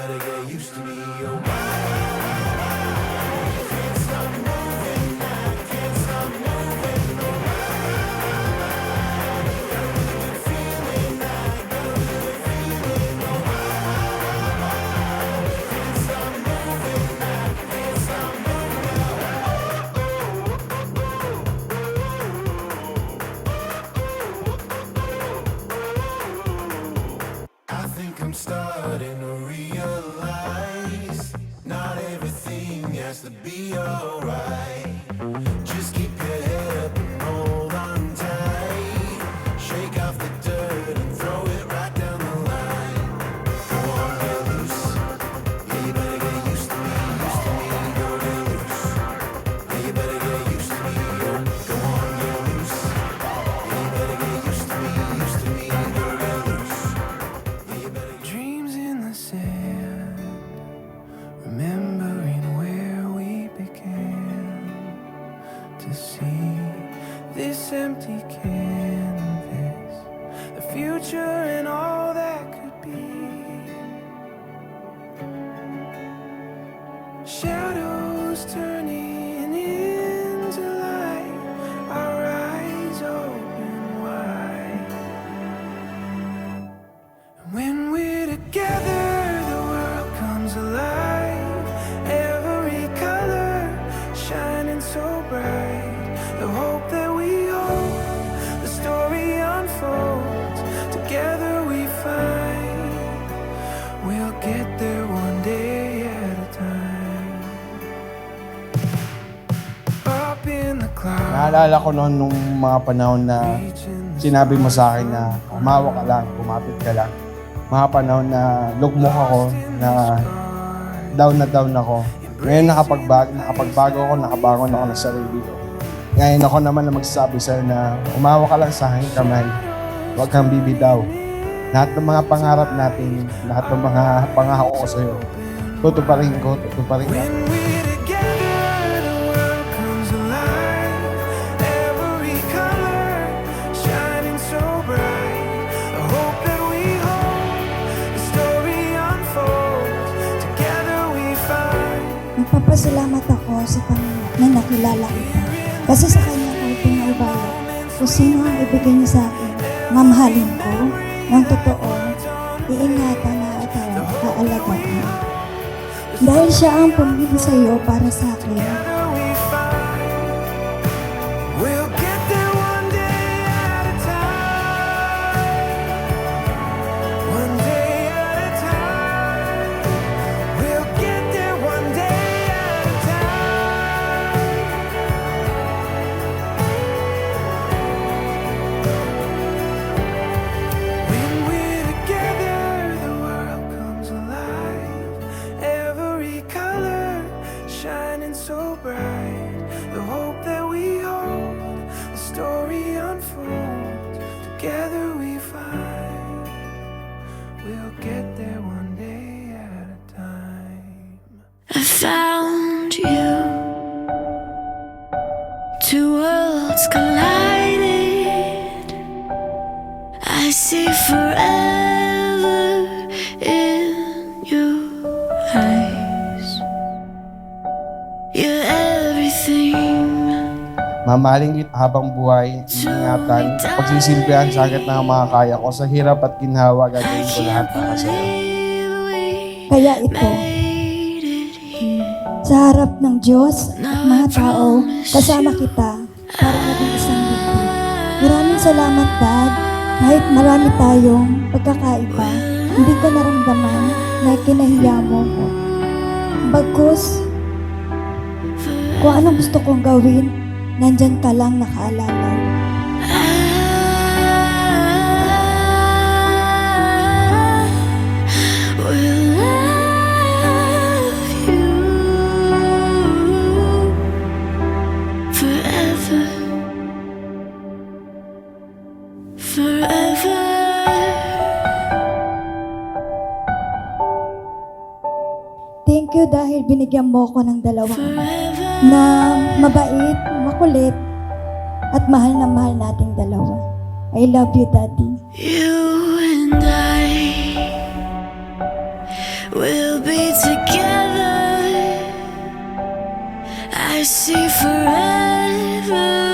better get used to me. Oh, can't stop moving, I can't stop moving. Got a really good feeling, I got a really good feeling. Oh, can't stop moving, I can't stop moving. I think I'm starting to realize not everything has to be alright. Just keep your head up and hold on tight. Shake off the dirt and throw it right down the line. Go on, get loose. Yeah, you better get used to me, go get loose. Yeah, you better get used to me, go on, get loose. Yeah, you better get used to me, go get loose. Yeah, you better get dreams in the sand, remembering where we began to see this empty canvas, the future and all that could be. Shadows turning into light, our eyes open wide. And when we're together, the world comes alive. Every color shining so bright. The hope that we hold, the story unfolds. Together we find we'll get there one day at a time. Up in the clouds. Naalala ko noon nung mga panahon na sinabi mo sa akin na umawa ka lang, kumapit ka lang. Mga panahon na lugmok ako, na down ako. Ngayon nakapagbago ako, nakabangon ako ng sarili ko. Ngayon ako naman na magsasabi sa'yo na umawa ka lang sa aking kamay. Huwag kang bibitaw. Lahat ng mga pangarap natin, lahat ng mga pangako ko sa'yo, tutuparin ko. When we're together, the world comes alive. Every color shining so bright. The hope that we hold, the story unfolds. Together we find. Nagpapasalamat ako sa Panginoon na nakilala kita. Kasi sa Kanya ko pinaubayan kung sino ang ibigay niya sa akin. Mamahalin ko ng totoo, iingatan at kaalagaan. Dahil siya ang pumili sa iyo para sa akin. Together we find. We'll get there one day at a time. One day at a time. We'll get there one day at a time. When we're together, the world comes alive. Every color shining so bright. The hope that we hold, the story unfolds. Together we find we'll get there one day at a time. I found you. Two worlds collided. I see forever in your eyes. You're everything. Mamahalin kita habang buhay, ingatan, pagsisilbihan sa hanggat na makakaya ko. Sa hirap at ginhawa, gagawin ko lahat para sa'yo. Kaya ito, sa harap ng Diyos at mga tao, kasama kita para maging isang ligtas. Maraming salamat, Dad. Kahit marami tayong pagkakaiba, hindi ko naramdaman na kinahiya mo ko. Bagkus, kung anong gusto kong gawin, nandyan ka lang nakaalala. Forever. Thank you dahil binigyan mo ko ng dalawa na mabait, makulit, at mahal na mahal nating dalawa. I love you, Daddy. You and I, we'll be together. I see forever